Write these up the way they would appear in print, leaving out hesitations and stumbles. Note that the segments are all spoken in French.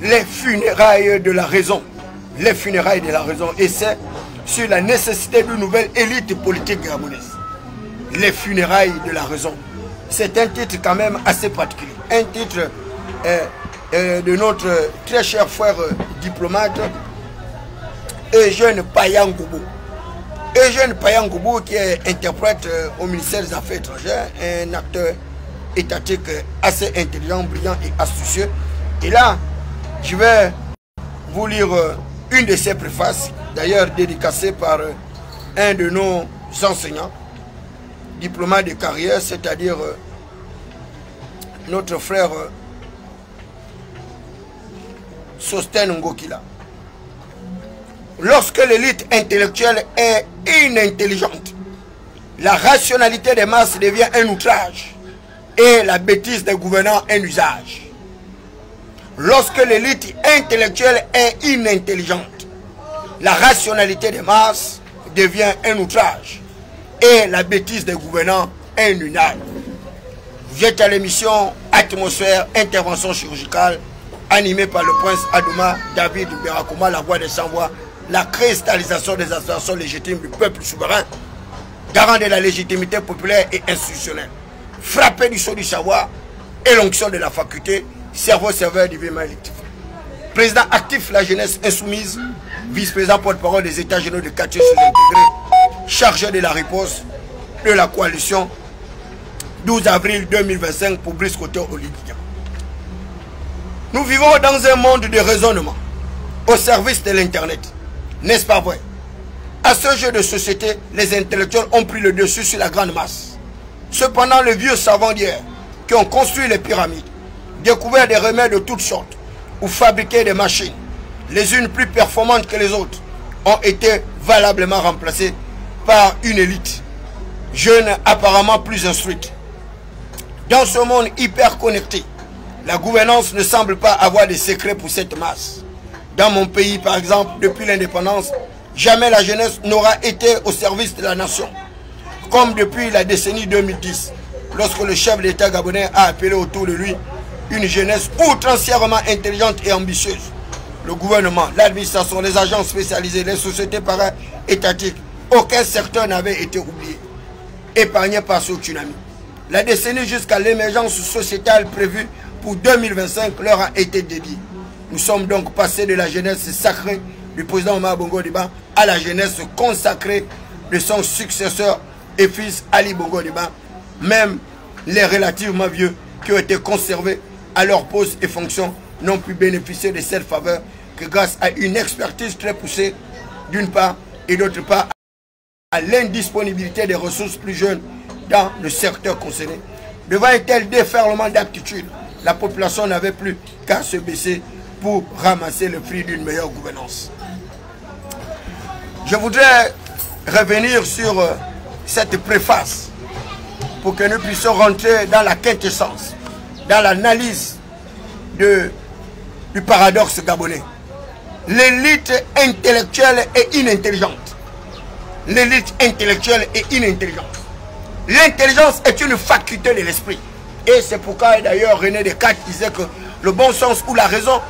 les funérailles de la raison. Les funérailles de la raison. Et c'est sur la nécessité d'une nouvelle élite politique gabonaise. Les funérailles de la raison. C'est un titre quand même assez particulier. Un titre de notre très cher frère diplomate Eugène Payangoubou. Eugène Payangoubou qui est interprète au ministère des Affaires étrangères, un acteur étatique assez intelligent, brillant et astucieux. Et là, je vais vous lire une de ses préfaces, d'ailleurs dédicacée par un de nos enseignants, diplomate de carrière, c'est-à-dire notre frère Sosten Ngokila. Lorsque l'élite intellectuelle est inintelligente, la rationalité des masses devient un outrage et la bêtise des gouvernants un usage. Lorsque l'élite intellectuelle est inintelligente, la rationalité des masses devient un outrage et la bêtise des gouvernants un usage. Vous êtes à l'émission Atmosphère, intervention chirurgicale, animée par le prince Adouma David Berakoma, la voix des sans-voix, la cristallisation des aspirations légitimes du peuple souverain, garant de la légitimité populaire et institutionnelle, frappé du sceau du savoir et l'onction de la faculté, cerveau-serveur du vivant électif. Président actif la jeunesse insoumise, vice-président porte-parole des États généraux de quartier sous-intégrés, chargé de la réponse de la coalition 12 avril 2025 pour Brice Côté Olivia. Nous vivons dans un monde de raisonnement au service de l'Internet. N'est-ce pas vrai? À ce jeu de société, les intellectuels ont pris le dessus sur la grande masse. Cependant, les vieux savants d'hier qui ont construit les pyramides, découvert des remèdes de toutes sortes ou fabriqué des machines, les unes plus performantes que les autres, ont été valablement remplacées par une élite, jeune apparemment plus instruite. Dans ce monde hyper connecté, la gouvernance ne semble pas avoir de secret pour cette masse. Dans mon pays, par exemple, depuis l'indépendance, jamais la jeunesse n'aura été au service de la nation. Comme depuis la décennie 2010, lorsque le chef d'État gabonais a appelé autour de lui une jeunesse outrancièrement intelligente et ambitieuse. Le gouvernement, l'administration, les agences spécialisées, les sociétés para-étatiques, aucun secteur n'avait été oublié, épargné par ce tsunami. La décennie jusqu'à l'émergence sociétale prévue pour 2025 leur a été dédiée. Nous sommes donc passés de la jeunesse sacrée du président Omar Bongo Ondimba à la jeunesse consacrée de son successeur et fils Ali Bongo Ondimba. Même les relativement vieux qui ont été conservés à leur poste et fonction n'ont pu bénéficier de cette faveur que grâce à une expertise très poussée d'une part et d'autre part à l'indisponibilité des ressources plus jeunes dans le secteur concerné. Devant un tel déferlement d'aptitude, la population n'avait plus qu'à se baisser pour ramasser le fruit d'une meilleure gouvernance. Je voudrais revenir sur cette préface pour que nous puissions rentrer dans la quintessence, dans l'analyse du paradoxe gabonais. L'élite intellectuelle est inintelligente. L'élite intellectuelle est inintelligente. L'intelligence est une faculté de l'esprit. Et c'est pourquoi d'ailleurs René Descartes disait que le bon sens ou la raison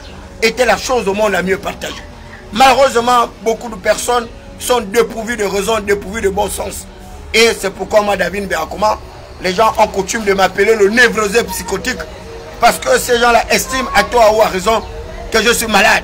était la chose au monde la mieux partagée. Malheureusement, beaucoup de personnes sont dépourvues de raison, dépourvues de bon sens. Et c'est pourquoi moi, David Berakoma, les gens ont coutume de m'appeler le névrosé psychotique. Parce que ces gens-là estiment à tort ou à raison que je suis malade.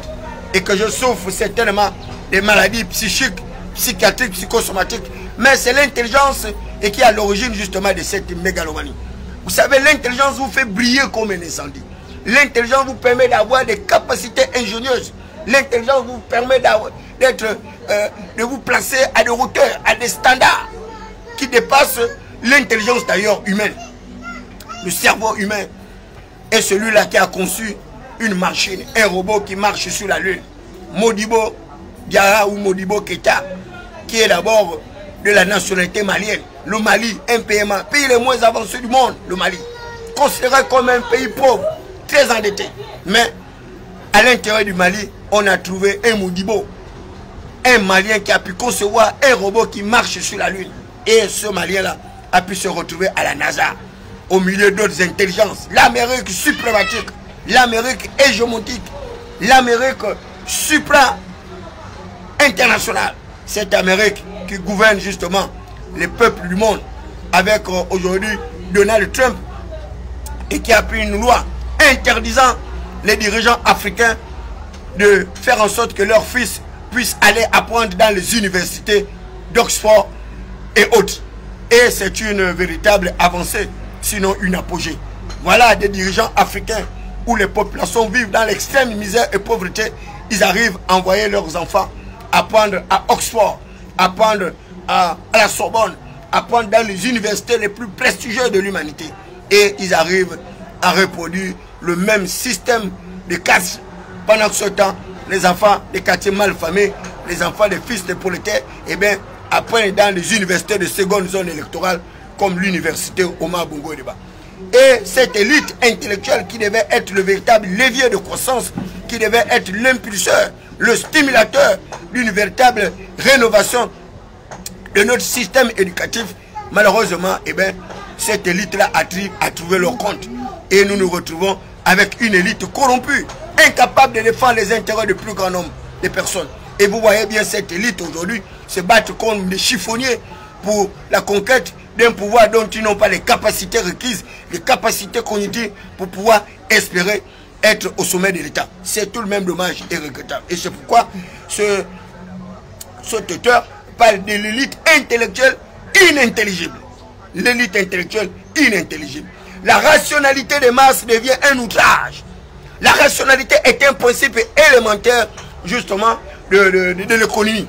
Et que je souffre certainement des maladies psychiques, psychiatriques, psychosomatiques. Mais c'est l'intelligence et qui est à l'origine justement de cette mégalomanie. Vous savez, l'intelligence vous fait briller comme un incendie. L'intelligence vous permet d'avoir des capacités ingénieuses. L'intelligence vous permet de vous placer à des hauteurs, à des standards qui dépassent l'intelligence d'ailleurs humaine. Le cerveau humain est celui-là qui a conçu une machine, un robot qui marche sur la lune. Modibo Diarra ou Modibo Keïta, qui est d'abord de la nationalité malienne. Le Mali, un pays les moins avancés du monde, le Mali, considéré comme un pays pauvre, très endetté. Mais à l'intérieur du Mali, on a trouvé un Modibo, un Malien qui a pu concevoir un robot qui marche sur la lune. Et ce Malien-là a pu se retrouver à la NASA, au milieu d'autres intelligences. L'Amérique suprématique, l'Amérique hégémonique, l'Amérique supra-internationale. Cette Amérique qui gouverne justement les peuples du monde avec aujourd'hui Donald Trump et qui a pris une loi interdisant les dirigeants africains de faire en sorte que leurs fils puissent aller apprendre dans les universités d'Oxford et autres. Et c'est une véritable avancée, sinon une apogée. Voilà des dirigeants africains où les populations vivent dans l'extrême misère et pauvreté. Ils arrivent à envoyer leurs enfants apprendre à Oxford, apprendre à la Sorbonne, apprendre dans les universités les plus prestigieuses de l'humanité. Et ils arrivent à reproduire le même système de caste. Pendant ce temps, les enfants des quartiers malfamés, les enfants des fils de prolétaires, eh bien, apprennent dans les universités de seconde zone électorale, comme l'université Omar Bongo Deba. Et cette élite intellectuelle qui devait être le véritable levier de croissance, qui devait être l'impulseur, le stimulateur d'une véritable rénovation de notre système éducatif, malheureusement, eh bien, cette élite-là a trouvé leur compte. Et nous nous retrouvons avec une élite corrompue, incapable de défendre les intérêts du plus grand nombre de personnes. Et vous voyez bien cette élite aujourd'hui se battre comme des chiffonniers pour la conquête d'un pouvoir dont ils n'ont pas les capacités requises, les capacités cognitives pour pouvoir espérer être au sommet de l'État. C'est tout le même dommage et regrettable. Et c'est pourquoi cet auteur parle de l'élite intellectuelle inintelligible. L'élite intellectuelle inintelligible. La rationalité des masses devient un outrage. La rationalité est un principe élémentaire, justement, de l'économie.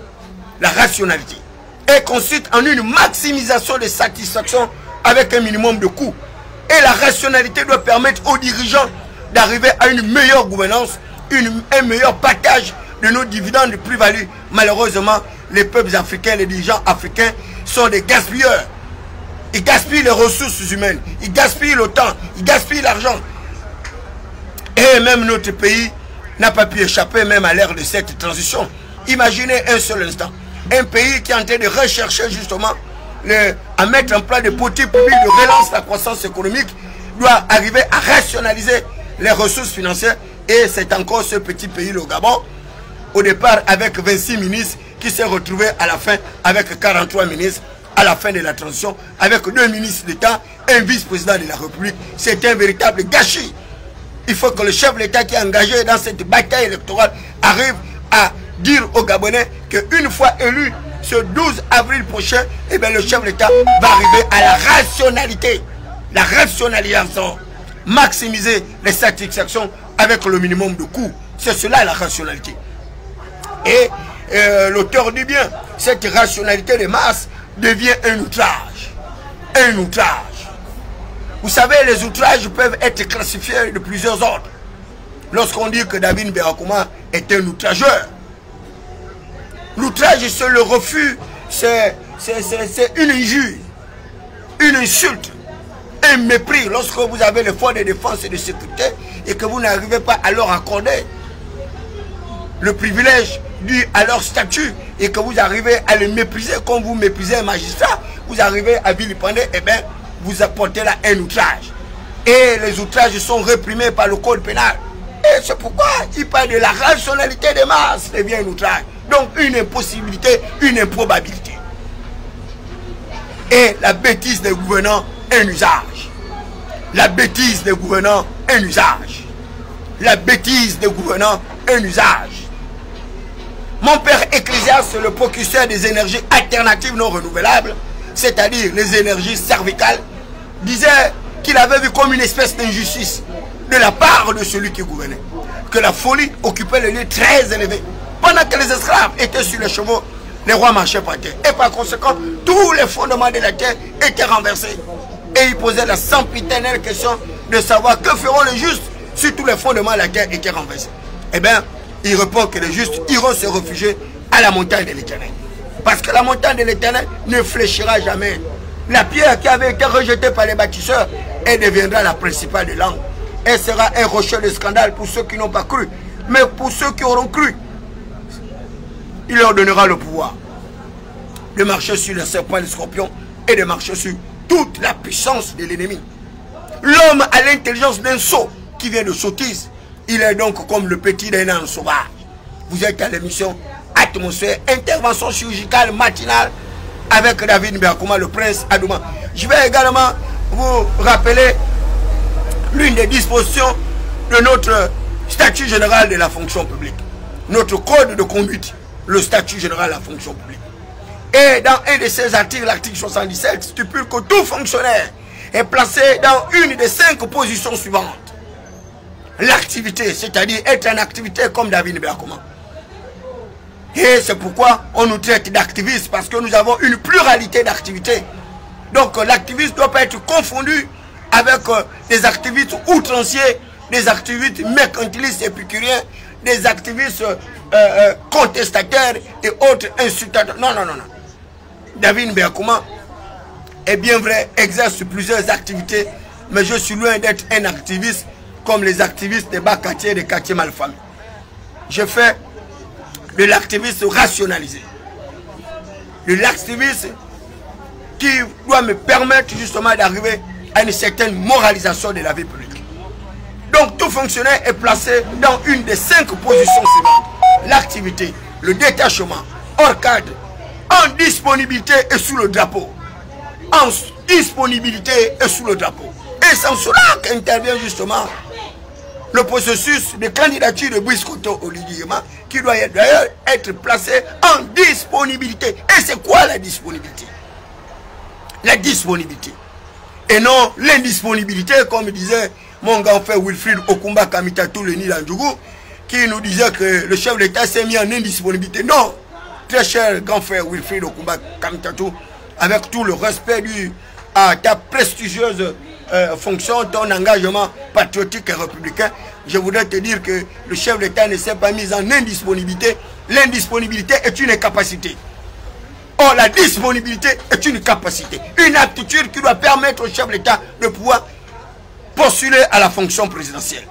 La rationalité. Elle consiste en une maximisation de satisfaction avec un minimum de coûts. Et la rationalité doit permettre aux dirigeants d'arriver à une meilleure gouvernance, un meilleur partage de nos dividendes de plus-value. Malheureusement, les peuples africains, les dirigeants africains sont des gaspilleurs. Ils gaspillent les ressources humaines, ils gaspillent le temps, ils gaspillent l'argent. Et même notre pays n'a pas pu échapper même à l'ère de cette transition. Imaginez un seul instant, un pays qui est en train de rechercher justement à mettre en place des politiques publiques de relance de la croissance économique doit arriver à rationaliser les ressources financières. Et c'est encore ce petit pays, le Gabon, au départ avec 26 ministres, qui s'est retrouvé à la fin avec 43 ministres. À la fin de la transition, avec 2 ministres d'État, un vice-président de la République. C'est un véritable gâchis. Il faut que le chef de l'État qui est engagé dans cette bataille électorale arrive à dire aux Gabonais qu'une fois élu, ce 12 avril prochain, eh bien, le chef de l'État va arriver à la rationalité. La rationalisation. Maximiser les satisfactions avec le minimum de coûts. C'est cela la rationalité. Et l'auteur dit bien, cette rationalité de masse devient un outrage. Un outrage. Vous savez, les outrages peuvent être classifiés de plusieurs ordres. Lorsqu'on dit que David Berakouma est un outrageur, l'outrage, c'est le refus, c'est une injure, une insulte, un mépris. Lorsque vous avez les forces de défense et de sécurité et que vous n'arrivez pas à leur accorder le privilège dû à leur statut et que vous arrivez à les mépriser comme vous méprisez un magistrat, vous arrivez à vilipender, et bien vous apportez là un outrage. Et les outrages sont réprimés par le code pénal. Et c'est pourquoi il parle de la rationalité des masses devient un outrage. Donc une impossibilité, une improbabilité. Et la bêtise des gouvernants, un usage. La bêtise des gouvernants, un usage. La bêtise des gouvernants, un usage. Mon père Ecclésiaste, le précurseur des énergies alternatives non renouvelables, c'est-à-dire les énergies cervicales, disait qu'il avait vu comme une espèce d'injustice de la part de celui qui gouvernait. Que la folie occupait le lieu très élevé. Pendant que les esclaves étaient sur les chevaux, les rois marchaient par terre. Et par conséquent, tous les fondements de la terre étaient renversés. Et il posait la sempiternelle question de savoir que feront les justes si tous les fondements de la terre étaient renversés. Eh bien, il répond que les justes iront se réfugier à la montagne de l'Éternel. Parce que la montagne de l'Éternel ne fléchira jamais. La pierre qui avait été rejetée par les bâtisseurs, elle deviendra la principale de l'angle. Elle sera un rocher de scandale pour ceux qui n'ont pas cru. Mais pour ceux qui auront cru, il leur donnera le pouvoir de marcher sur les serpents et les scorpions et de marcher sur toute la puissance de l'ennemi. L'homme a l'intelligence d'un sot qui vient de sottise. Il est donc comme le petit d'un âne sauvage. Vous êtes à l'émission Atmosphère, intervention chirurgicale matinale avec David Biakoma, le prince Adouma. Je vais également vous rappeler l'une des dispositions de notre statut général de la fonction publique. Notre code de conduite, le statut général de la fonction publique. Et dans un de ces articles, l'article 77, stipule que tout fonctionnaire est placé dans une des 5 positions suivantes. L'activité, c'est-à-dire être en activité comme David Biakoma. Et c'est pourquoi on nous traite d'activistes, parce que nous avons une pluralité d'activités. Donc l'activiste ne doit pas être confondu avec des activistes outranciers, des activistes mercantilistes épicuriens, des activistes contestataires et autres insultateurs. Non, non, non, non. David Biakoma est bien vrai, exerce plusieurs activités, mais je suis loin d'être un activiste comme les activistes des bas quartiers, des quartiers malfamés. Je fais de l'activiste rationalisé. De l'activiste qui doit me permettre justement d'arriver à une certaine moralisation de la vie publique. Donc tout fonctionnaire est placé dans une des 5 positions suivantes. L'activité, le détachement, hors cadre, en disponibilité et sous le drapeau. En disponibilité et sous le drapeau. Et c'est cela qu'intervient justement le processus de candidature de Brice Koto Oliguyema, qui doit d'ailleurs être placé en disponibilité. Et c'est quoi la disponibilité? La disponibilité. Et non l'indisponibilité, comme disait mon grand frère Wilfried Okumba Kamitatou, le Nilandjougou, qui nous disait que le chef de l'État s'est mis en indisponibilité. Non, très cher grand frère Wilfried Okumba Kamitatou, avec tout le respect à ta prestigieuse fonction, ton engagement patriotique et républicain, je voudrais te dire que le chef de l'État ne s'est pas mis en indisponibilité. L'indisponibilité est une incapacité. Or, la disponibilité est une capacité, une aptitude qui doit permettre au chef de l'État de pouvoir postuler à la fonction présidentielle.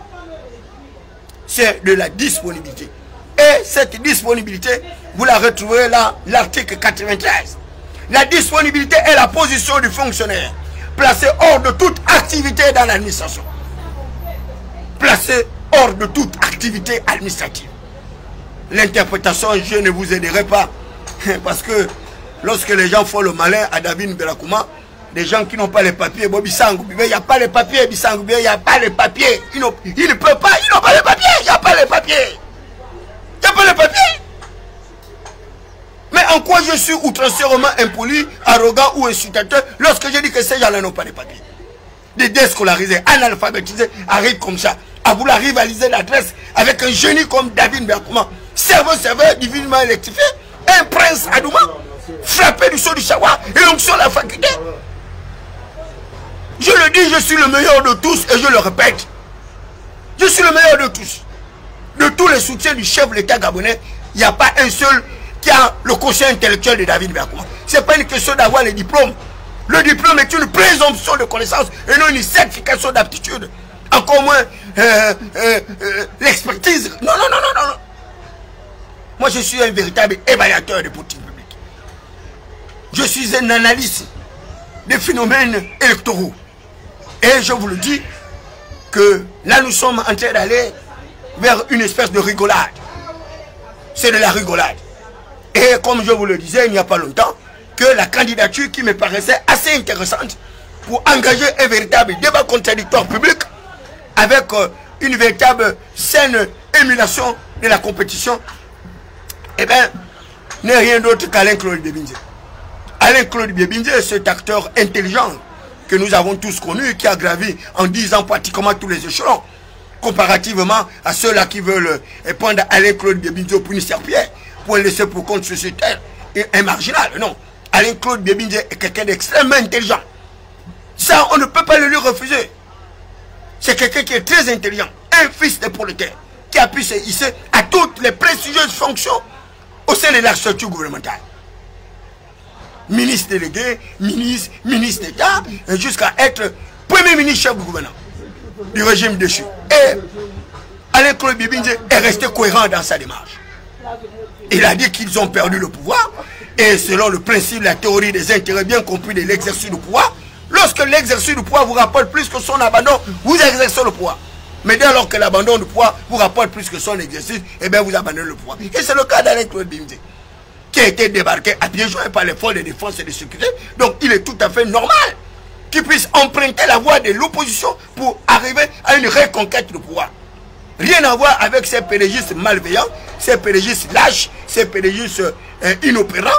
C'est de la disponibilité. Et cette disponibilité, vous la retrouverez là, l'article 93. La disponibilité est la position du fonctionnaire placé hors de toute activité dans l'administration. Placé hors de toute activité administrative. L'interprétation, je ne vous aiderai pas. Parce que lorsque les gens font le malin à David Biakoma, des gens qui n'ont pas les papiers, Bobby Sangou, il n'y a pas les papiers, Bissangou, il n'y a pas les papiers. Ils ne peuvent pas, ils n'ont pas les papiers, il n'y a pas les papiers. Il n'y a pas les papiers. Mais en quoi je suis outrancièrement impoli, arrogant ou insultateur lorsque je dis que ces gens-là n'ont pas de papiers? Des déscolarisés, analphabétisés, arrivent comme ça, à vouloir rivaliser l'adresse avec un génie comme David Biakoma, serveur divinement électrifié, un prince Adouma, frappé du saut du savoir et l'onction de la faculté. Je le dis, je suis le meilleur de tous et je le répète. Je suis le meilleur de tous. De tous les soutiens du chef de l'État gabonais, il n'y a pas un seul qui a le quotient intellectuel de David Biakoma. Ce n'est pas une question d'avoir les diplômes. Le diplôme est une présomption de connaissance et non une certification d'aptitude. Encore moins l'expertise. Non, non, non, non, non. Moi, je suis un véritable évaluateur de politique publique. Je suis un analyste des phénomènes électoraux. Et je vous le dis que là, nous sommes en train d'aller vers une espèce de rigolade. C'est de la rigolade. Et comme je vous le disais il n'y a pas longtemps, que la candidature qui me paraissait assez intéressante pour engager un véritable débat contradictoire public avec une véritable saine émulation de la compétition, eh bien, n'est rien d'autre qu'Alain-Claude Biebinze. Alain-Claude Biebinze, cet acteur intelligent que nous avons tous connu, qui a gravi en 10 ans pratiquement tous les échelons, comparativement à ceux-là qui veulent prendre Alain-Claude Biebinze au punisseur-pierre pour le laisser pour compte sociétaire et un marginal. Non, Alain-Claude Biebinze est quelqu'un d'extrêmement intelligent. Ça, on ne peut pas le lui refuser. C'est quelqu'un qui est très intelligent, un fils des prolétaires, qui a pu se hisser à toutes les prestigieuses fonctions au sein de l'architecture gouvernementale. Ministre délégué, ministre d'État, jusqu'à être premier ministre chef du gouvernement du régime déchu. Et Alain-Claude Biebinze est resté cohérent dans sa démarche. Il a dit qu'ils ont perdu le pouvoir, et selon le principe, la théorie des intérêts bien compris de l'exercice du pouvoir, lorsque l'exercice du pouvoir vous rapporte plus que son abandon, vous exercez le pouvoir. Mais dès lors que l'abandon du pouvoir vous rapporte plus que son exercice, eh bien vous abandonnez le pouvoir. Et c'est le cas d'Alain Claude Biaye, qui a été débarqué à pieds joints par les forces de défense et de sécurité. Donc il est tout à fait normal qu'il puisse emprunter la voie de l'opposition pour arriver à une reconquête du pouvoir. Rien à voir avec ces pédégistes malveillants, ces pédégistes lâches, ces pédégistes inopérants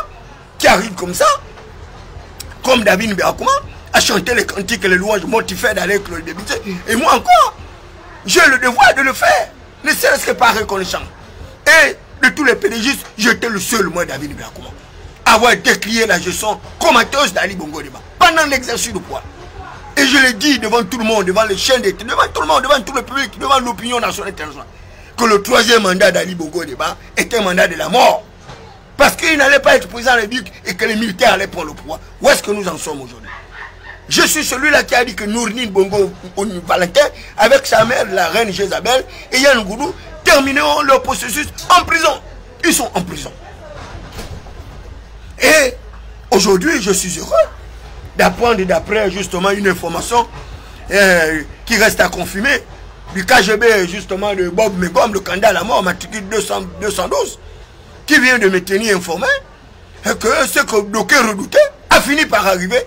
qui arrivent comme ça, comme David Mbakuma, à chanter les cantiques et les louanges mortifères d'Alain Claude Biaye. Et moi encore, j'ai le devoir de le faire, ne serait-ce que par reconnaissance. Et de tous les pédégistes, j'étais le seul, moi, David Mbakuma, à avoir décrié la gestion comateuse d'Ali Bongo Ondimba pendant l'exercice du pouvoir. Et je l'ai dit devant tout le monde, devant les chaînes d'État, devant tout le monde, devant tout le public, devant l'opinion nationale internationale, que le troisième mandat d'Ali Bongo Ondimba était un mandat de la mort. Parce qu'il n'allait pas être président de la République et que les militaires allaient prendre le pouvoir. Où est-ce que nous en sommes aujourd'hui? Je suis celui-là qui a dit que Nourine Bongo Valentin, avec sa mère, la reine Jézabel, et Yann Goudou, termineront leur processus en prison. Ils sont en prison. Et aujourd'hui, je suis heureux d'apprendre d'après justement une information qui reste à confirmer du KGB justement de Bob Megom, le candidat à la mort, matricule 212, qui vient de me tenir informé que ce que d'aucuns redoutaient a fini par arriver,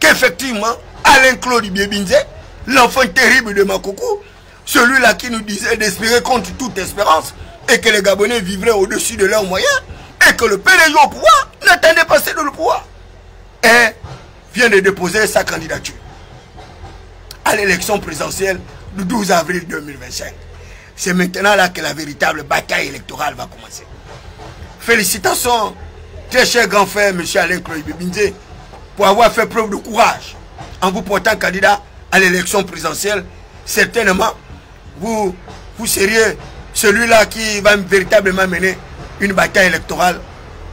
qu'effectivement Alain Claude Biaye, l'enfant terrible de Makoko, celui-là qui nous disait d'espérer contre toute espérance et que les Gabonais vivraient au-dessus de leurs moyens et que le PDG au pouvoir n'attendait pas céder le pouvoir, et vient de déposer sa candidature à l'élection présidentielle du 12 avril 2025. C'est maintenant là que la véritable bataille électorale va commencer. Félicitations, très cher grand frère, M. Alain Claude Biaye, pour avoir fait preuve de courage en vous portant candidat à l'élection présidentielle. Certainement, vous seriez celui-là qui va véritablement mener une bataille électorale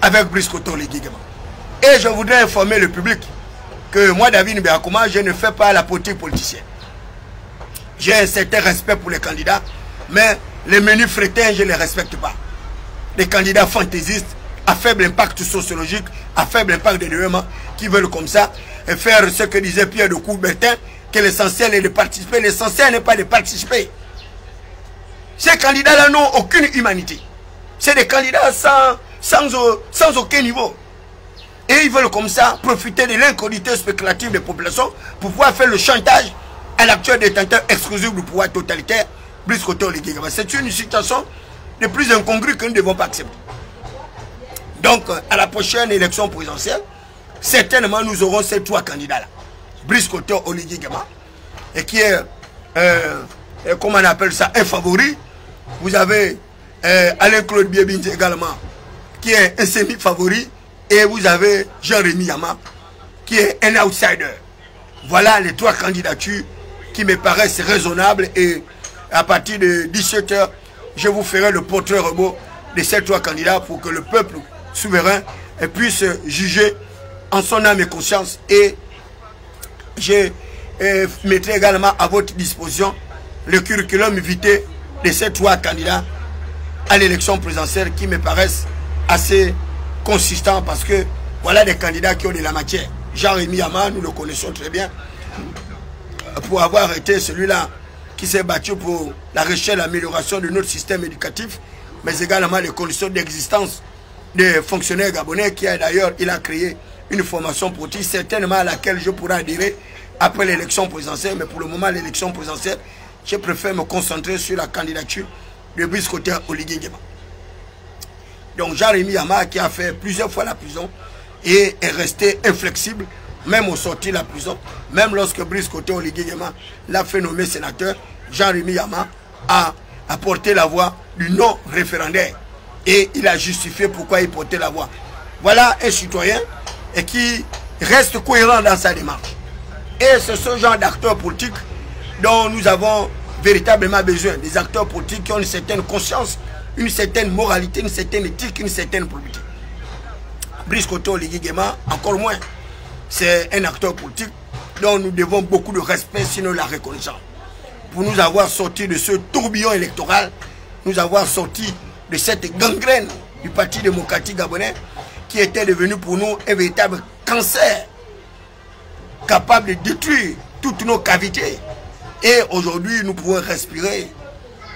avec Brice Koto-Oligui Nguema. Et je voudrais informer le public que moi, David Mbakuma, je ne fais pas la politique politicienne. J'ai un certain respect pour les candidats, mais les menus frétins, je ne les respecte pas. Les candidats fantaisistes à faible impact sociologique, à faible impact de développement, qui veulent comme ça faire ce que disait Pierre de Coubertin, que l'essentiel est de participer. L'essentiel n'est pas de participer. Ces candidats-là n'ont aucune humanité. C'est des candidats sans aucun niveau. Et ils veulent comme ça profiter de l'incognité spéculative des populations pour pouvoir faire le chantage à l'actuel détenteur exclusif du pouvoir totalitaire, Brice Koto-Oligui Nguema. C'est une situation de plus incongrue que nous ne devons pas accepter. Donc, à la prochaine élection présidentielle, certainement nous aurons ces trois candidats-là. Brice Koto-Oligui Nguema, et qui est, comment on appelle ça, un favori. Vous avez Alain Claude Biaye également, qui est un semi-favori. Et vous avez Jean-Rémy Yama, qui est un outsider. Voilà les trois candidatures qui me paraissent raisonnables. Et à partir de 17 h, je vous ferai le portrait robot de ces trois candidats pour que le peuple souverain puisse juger en son âme et conscience. Et je mettrai également à votre disposition le curriculum vitae de ces trois candidats à l'élection présidentielle qui me paraissent assez consistants, parce que voilà des candidats qui ont de la matière. Jean-Rémy Yama, nous le connaissons très bien, pour avoir été celui-là qui s'est battu pour la recherche et l'amélioration de notre système éducatif, mais également les conditions d'existence des fonctionnaires gabonais, qui a d'ailleurs, il a créé une formation politique, certainement à laquelle je pourrai adhérer après l'élection présidentielle. Mais pour le moment, l'élection présidentielle, je préfère me concentrer sur la candidature de Brice Koto-Oligui Nguema. Donc Jean-Rémy Yama, qui a fait plusieurs fois la prison et est resté inflexible, même au sortir de la prison, même lorsque Brice Koto-Oligui Nguema l'a fait nommer sénateur, Jean-Rémy Yama a porté la voix du non référendaire. Et il a justifié pourquoi il portait la voix. Voilà un citoyen et qui reste cohérent dans sa démarche. Et c'est ce genre d'acteurs politiques dont nous avons véritablement besoin. Des acteurs politiques qui ont une certaine conscience, une certaine moralité, une certaine éthique, une certaine probité. Brice Koto-Oligui Nguema, encore moins. C'est un acteur politique dont nous devons beaucoup de respect, sinon la reconnaissance. Pour nous avoir sorti de ce tourbillon électoral, nous avoir sorti de cette gangrène du Parti démocratique gabonais, qui était devenu pour nous un véritable cancer, capable de détruire toutes nos cavités Et aujourd'hui, nous pouvons respirer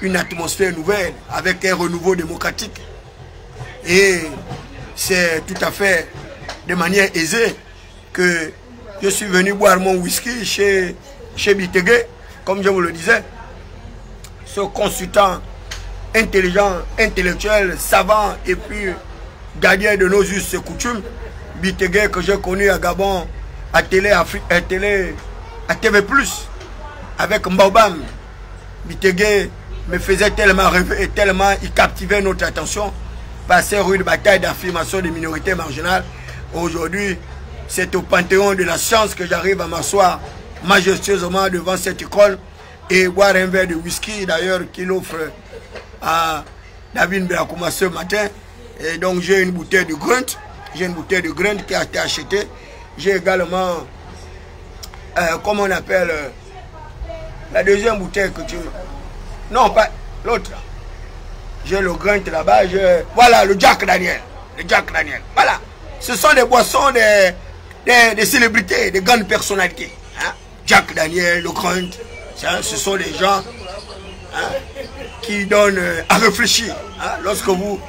une atmosphère nouvelle avec un renouveau démocratique. Et c'est tout à fait de manière aisée que je suis venu boire mon whisky chez Bitegué, comme je vous le disais. Ce consultant intelligent, intellectuel, savant et puis gardien de nos us et coutumes, Bitegué que j'ai connu à Gabon, à TV+, avec Mbobam. Bitegué me faisait tellement rêver et tellement il captivait notre attention par ces rudes batailles d'affirmation des minorités marginales. Aujourd'hui, c'est au panthéon de la science que j'arrive à m'asseoir majestueusement devant cette école et boire un verre de whisky d'ailleurs qu'il offre à David Belakouma ce matin. Et donc j'ai une bouteille de Grunt. J'ai une bouteille de Grunt qui a été achetée. J'ai également, comment on appelle, la deuxième bouteille que tu... Non, pas l'autre. J'ai le Grunt là-bas. Voilà, le Jack Daniel. Le Jack Daniel. Voilà. Ce sont des boissons des célébrités, des grandes personnalités. Hein? Jack Daniel, le Grunt. Ce sont des gens qui donnent à réfléchir. Hein? Lorsque vous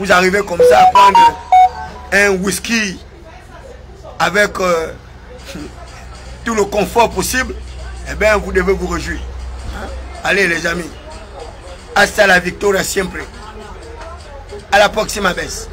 arrivez comme ça à prendre un whisky avec tout le confort possible, eh bien vous devez vous réjouir. Hein? Allez les amis, hasta la victoria siempre. À la próxima vez.